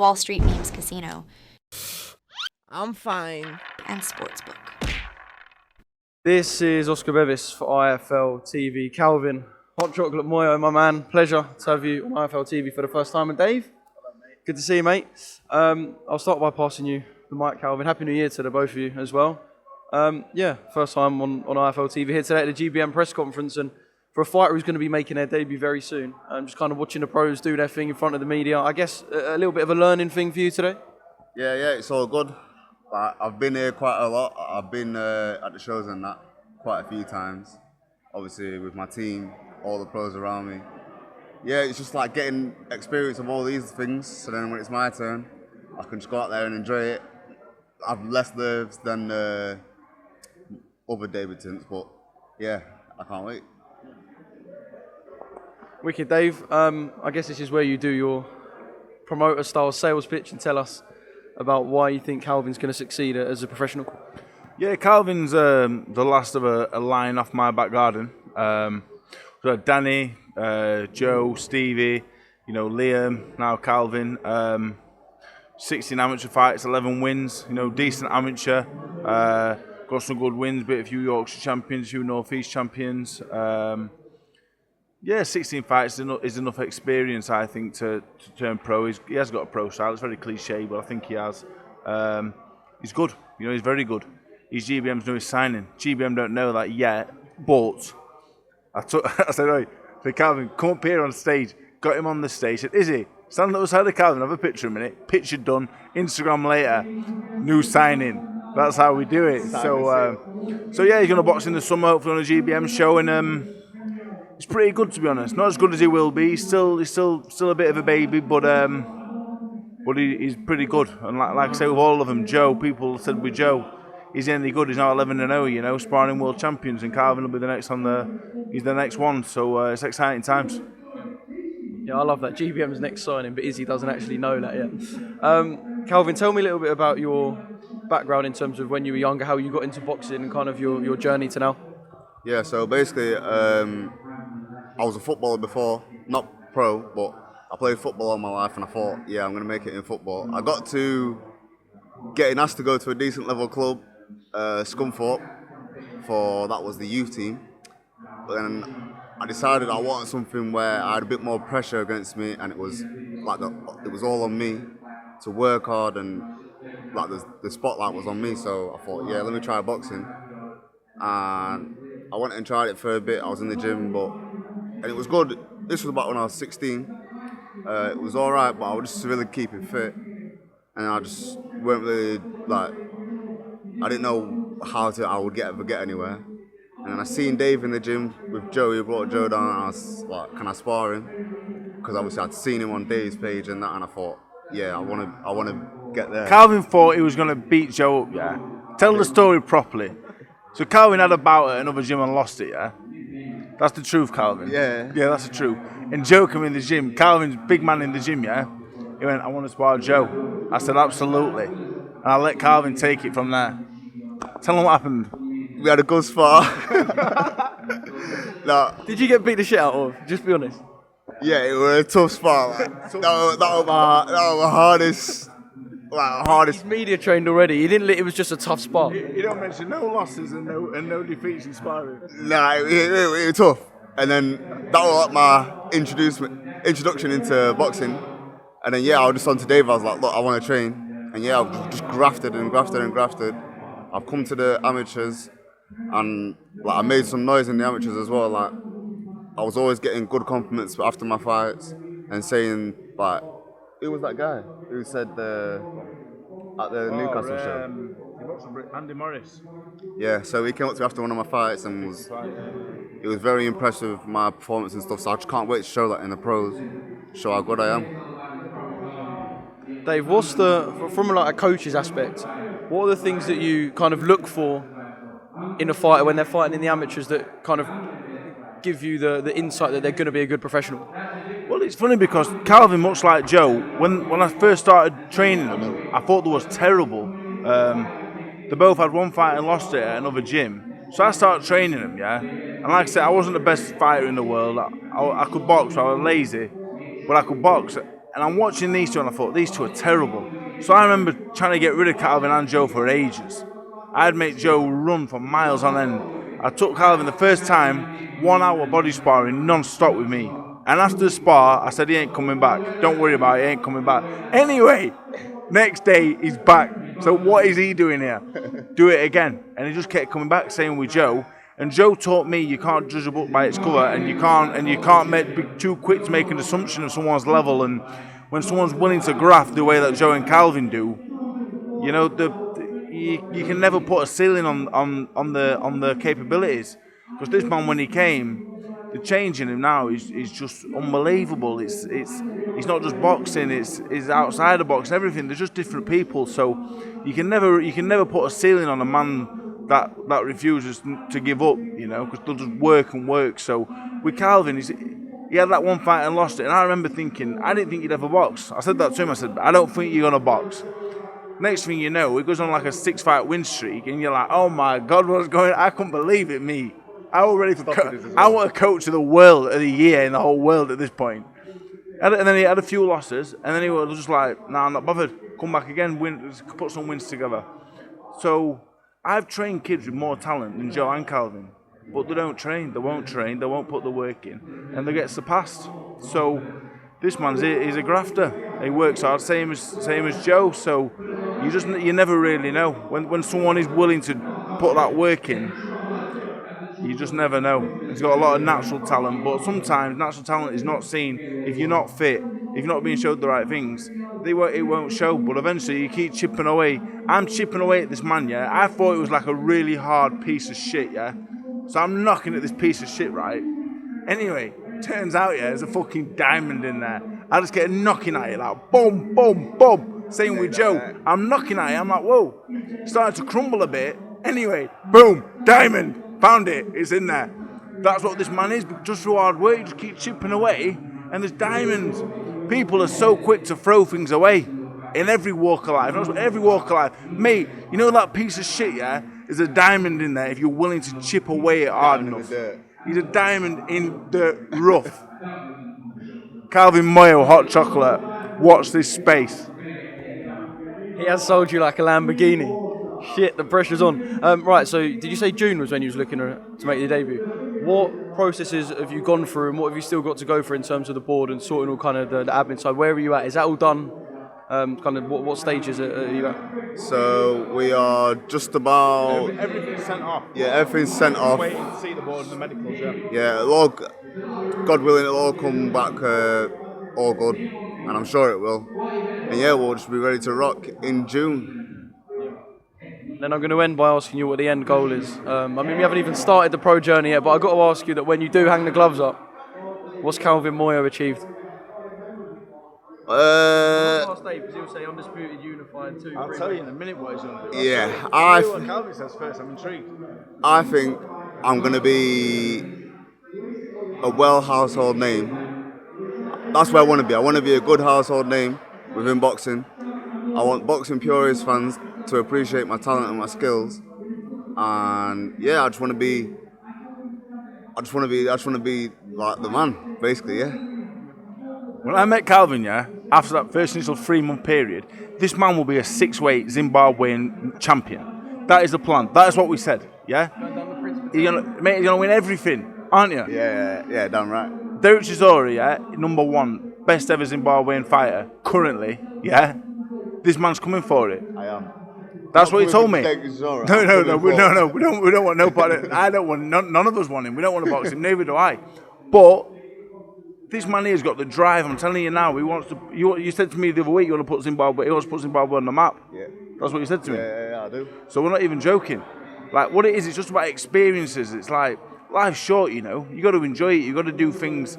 Wall Street Memes Casino, I'm fine. and Sportsbook. This is Oscar Bevis for IFL TV. Calvin, hot chocolate Moyo, my man. Pleasure to have you on IFL TV for the first time. And Dave, good to see you, mate. I'll start by passing you the mic, Calvin. Happy New Year to the both of you as well. First time on IFL TV here today at the GBM press conference, and for a fighter who's going to be making their debut very soon. Just kind of watching the pros do their thing in front of the media. I guess a little bit of a learning thing for you today? Yeah, it's all good. I've been here quite a lot. I've been at the shows and that quite a few times. Obviously with my team, all the pros around me. Yeah, it's just like getting experience of all these things. So then when it's my turn, I can just go out there and enjoy it. I've less nerves than other debutants, but yeah, I can't wait. Wicked, Dave. I guess this is where you do your promoter-style sales pitch and tell us about why you think Calvin's going to succeed as a professional. Yeah, Calvin's the last of a line off my back garden. So Danny, Joe, Stevie, Liam, now Calvin. 16 amateur fights, 11 wins. Decent amateur. Got some good wins, but a few Yorkshire champions, a few North East champions. 16 fights is enough experience, I think, to turn pro. He has got a pro style. It's very cliche, but I think he has. He's good. He's very good. His GBM's newest signing. GBM don't know that yet, but I said, right, so Calvin, come up here on stage. Got him on the stage. Said, Izzy, stand at the side of Calvin, have a picture a minute. Picture done. Instagram later. New signing. That's how we do it. So he's going to box in the summer, hopefully on a GBM show, and he's pretty good, to be honest. Not as good as he will be. He's still a bit of a baby, but he's pretty good. And like I say, with all of them, Joe, people said with Joe, he's any good. He's now 11-0, sparring world champions, and Calvin will be the next he's the next one. So it's exciting times. Yeah, I love that. GBM's next signing, but Izzy doesn't actually know that yet. Calvin, tell me a little bit about your background in terms of when you were younger, how you got into boxing, and kind of your journey to now. Yeah, so basically, I was a footballer before, not pro, but I played football all my life, and I thought, yeah, I'm going to make it in football. I got to getting asked to go to a decent level club, Scunthorpe, that was the youth team. But then I decided I wanted something where I had a bit more pressure against me, and it was all on me to work hard, and the spotlight was on me. So I thought, yeah, let me try boxing. And I went and tried it for a bit. I was in the gym, and it was good. This was about when I was 16. It was all right, but I was just really keeping fit, and I just weren't really I didn't know how I would ever get anywhere. And then I seen Dave in the gym with Joe. He brought Joe down, and I was like, "Can I spar him?" Because obviously I'd seen him on Dave's page and that, and I thought, yeah, I want to get there. Calvin thought he was going to beat Joe up. Yeah, tell the story properly. So Calvin had a bout at another gym and lost it, yeah? That's the truth, Calvin. Yeah. Yeah, that's the truth. And Joe came in the gym. Calvin's big man in the gym, yeah? He went, I want to spar Joe. I said, absolutely. And I let Calvin take it from there. Tell him what happened. We had a good spar. No. Did you get beat the shit out of? Just be honest. Yeah, it was a tough spar. That was my hardest. He's media trained already. He didn't. It was just a tough spot. You don't mention no losses and no defeats in sparring. Nah, it was tough. And then that was like my introduction into boxing. And then I was just on to Dave. I was like, look, I want to train. And I've just grafted and grafted and grafted. I've come to the amateurs, and I made some noise in the amateurs as well. I was always getting good compliments after my fights and saying who was that guy who said at the Newcastle show? He works for Andy Morris. Yeah, so he came up to me after one of my fights and he was very impressed with my performance and stuff. So I just can't wait to show that in the pros, show how good I am. Dave, what's from a coach's aspect, what are the things that you kind of look for in a fighter when they're fighting in the amateurs that kind of give you the insight that they're going to be a good professional? Well, it's funny because Calvin, much like Joe, when I first started training them, I thought they was terrible. They both had one fight and lost it at another gym. So I started training them, yeah? And like I said, I wasn't the best fighter in the world. I could box, I was lazy, but I could box. And I'm watching these two and I thought, these two are terrible. So I remember trying to get rid of Calvin and Joe for ages. I'd make Joe run for miles on end. I took Calvin the first time, 1 hour body sparring non-stop with me. And after the spar, I said, he ain't coming back. Don't worry about it, he ain't coming back. Anyway, next day, he's back. So what is he doing here? Do it again. And he just kept coming back, same with Joe. And Joe taught me you can't judge a book by its cover, and you can't be too quick to make an assumption of someone's level. And when someone's willing to graft the way that Joe and Calvin do, you know, you can never put a ceiling on the capabilities. Because this man, when he came, the change in him now is just unbelievable. It's not just boxing, it's outside of boxing, everything. They're just different people. So you can never put a ceiling on a man that refuses to give up, you know, because they'll just work and work. So with Calvin, he had that one fight and lost it. And I remember thinking, I didn't think he'd ever box. I said that to him. I said, I don't think you're going to box. Next thing you know, he goes on like a 6-fight win streak, and you're like, oh my God, what's going on? I couldn't believe it, me. I was ready for I want a coach of the world of the year in the whole world at this point. And then he had a few losses, and then he was just like, nah, I'm not bothered. Come back again, win, put some wins together. So I've trained kids with more talent than Joe and Calvin, but they don't train, they won't put the work in, and they get surpassed. So this man's he's a grafter. He works hard, same as Joe. So you never really know when someone is willing to put that work in. You just never know. He's got a lot of natural talent, but sometimes natural talent is not seen if you're not fit, if you're not being showed the right things. It won't show, but eventually you keep chipping away. I'm chipping away at this man, yeah. I thought it was like a really hard piece of shit, yeah. So I'm knocking at this piece of shit, right? Anyway, turns out, yeah, there's a fucking diamond in there. I just get knocking at it, like boom, boom, boom. Same with Joe. I'm knocking at it. I'm like, whoa, starting to crumble a bit. Anyway, boom, diamond. Found it. It's in there. That's what this man is. Just through hard work, you just keep chipping away, and there's diamonds. People are so quick to throw things away in every walk of life. Every walk of life. Mate, you know that piece of shit, yeah? There's a diamond in there if you're willing to chip away at hard enough. He's a diamond in the rough. Calvin Moyo, hot chocolate. Watch this space. He has sold you like a Lamborghini. Shit, the pressure's on. Right, so did you say June was when you was looking to make your debut? What processes have you gone through, and what have you still got to go for in terms of the board and sorting all kind of the admin side? Where are you at? Is that all done? Kind of what stages are you at? So we are just about... Everything's sent off. Yeah, everything's sent off. Waiting to see the board and the medicals, yeah. Yeah, it'll all, God willing, it'll all come back all good, and I'm sure it will. And yeah, we'll just be ready to rock in June. Then I'm going to end by asking you what the end goal is. I mean, we haven't even started the pro journey yet, but I've got to ask you that when you do hang the gloves up, what's Calvin Moyo achieved? Last day, because he'll say undisputed, unified, 2. I'll tell you in a minute what he's going to do. Yeah, what Calvin says first. I'm intrigued. I think I'm going to be a well household name. That's where I want to be. I want to be a good household name within boxing. I want boxing purist fans to appreciate my talent and my skills, and yeah, I just want to be like the man, basically, yeah. When I met Calvin, yeah, after that first initial 3-month period, this man will be a 6-weight Zimbabwean champion. That is the plan. That is what we said, yeah. You're gonna win everything, aren't you? Yeah, damn right. Derek Chisora, yeah, number 1, best ever Zimbabwean fighter currently, yeah. This man's coming for it. I am. That's what he told me. No. We don't want no part of. I don't want none of us want him. We don't want to box him. Neither do I. But this man here's got the drive. I'm telling you now. He wants to. You said to me the other week you want to put Zimbabwe. He wants to put Zimbabwe on the map. Yeah. That's what you said to me. Yeah, I do. So we're not even joking. Like what it is, it's just about experiences. It's like life's short, you know. You got to enjoy it. You got to do things.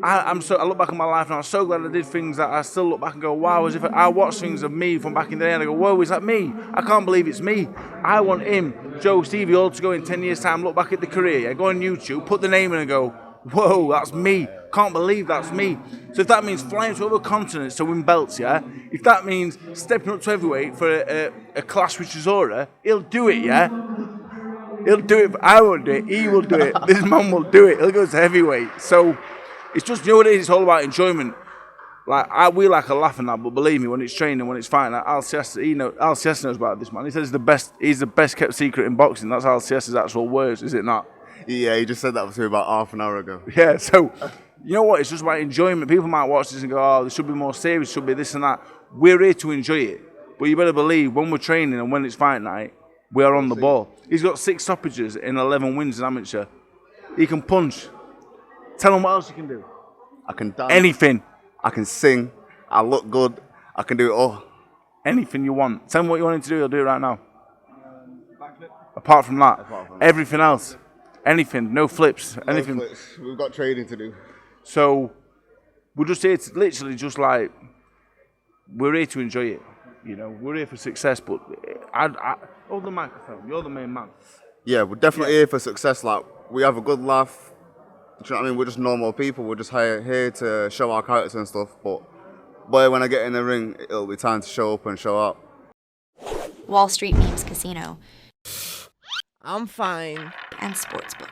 I look back on my life and I'm so glad I did things that I still look back and go, wow, as if I watch things of me from back in the day and I go, whoa, is that me? I can't believe it's me. I want him, Joe, Stevie, all to go in 10 years' time, look back at the career, yeah, go on YouTube, put the name in and go, whoa, that's me. Can't believe that's me. So if that means flying to other continents to win belts, yeah, if that means stepping up to heavyweight for a clash with Chisora, he'll do it, yeah? He'll do it. I won't do it. He will do it. This man will do it. He'll go to heavyweight. So it's just, you know what it is? It's all about enjoyment. Like we like a laugh and that, but believe me, when it's training, when it's fighting, like Alciesta knows about this, man. He says he's the best kept secret in boxing. That's Alciesta's actual words, is it not? Yeah, he just said that to me about half an hour ago. Yeah, so you know what? It's just about enjoyment. People might watch this and go, "Oh, this should be more serious. Should be this and that." We're here to enjoy it, but you better believe when we're training and when it's fight night, we are on the ball. He's got 6 stoppages in 11 wins in amateur. He can punch. Tell him what else he can do. I can dance. Anything. I can sing. I look good. I can do it all. Anything you want. Tell him what you want him to do. He'll do it right now. Apart from that, everything else, anything, no flips, anything. No flips. We've got training to do. So we're just here to literally just like, we're here to enjoy it. You know, we're here for success, but I hold the microphone. You're the main man. Yeah, we're definitely here for success. Like, we have a good laugh. Do you know what I mean? We're just normal people. We're just here to show our characters and stuff. But boy, when I get in the ring, it'll be time to show up and show out. Wall Street Memes Casino, I'm fine. and Sportsbook.